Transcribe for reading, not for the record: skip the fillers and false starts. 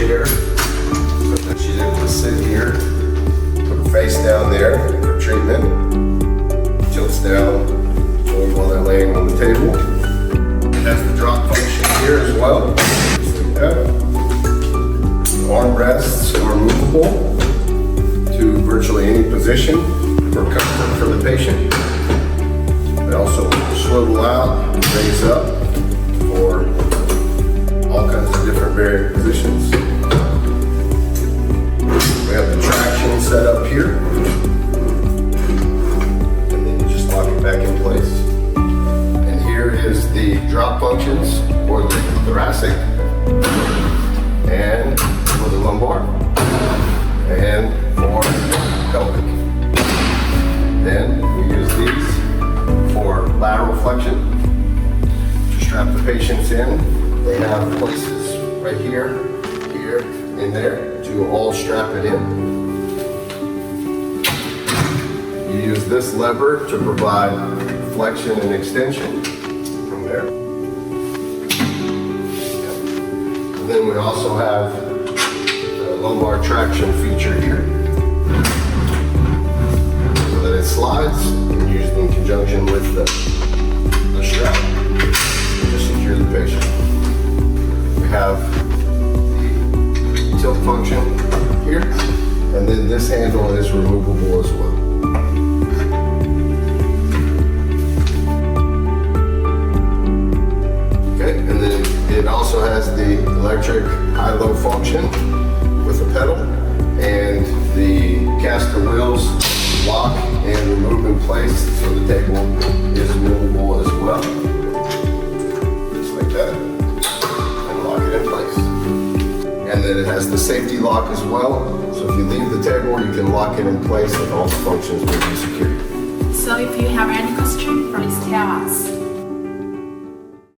chair so that she's able to sit here, put her face down there for treatment, tilts down while they're laying on the table. It has the drop function here as well. Just like that. The armrests are movable to virtually any position for comfort for the patient. They also swivel out and raise up for all kinds of different varying positions. We have the traction set up here, and then you just lock it back in place. And here is the drop functions for the thoracic, and for the lumbar, and for pelvic. Then we use these for lateral flexion to strap the patients in. They have places right here, here, and there to all strap it in. You use this lever to provide flexion and extension from there. And then we also have the lumbar traction feature here, so that it slides and used in conjunction with the strap to secure the patient. We have the tilt function here, and then this handle is removable as well. Okay, and then it also has the electric high-low function with a pedal, and the caster wheels lock and remove in place, so the table is movable as well. Just like that. And lock it in place. And then it has the safety lock as well. So if you leave the table, you can lock it in place and all the functions will be secured. So if you have any question, please tell us.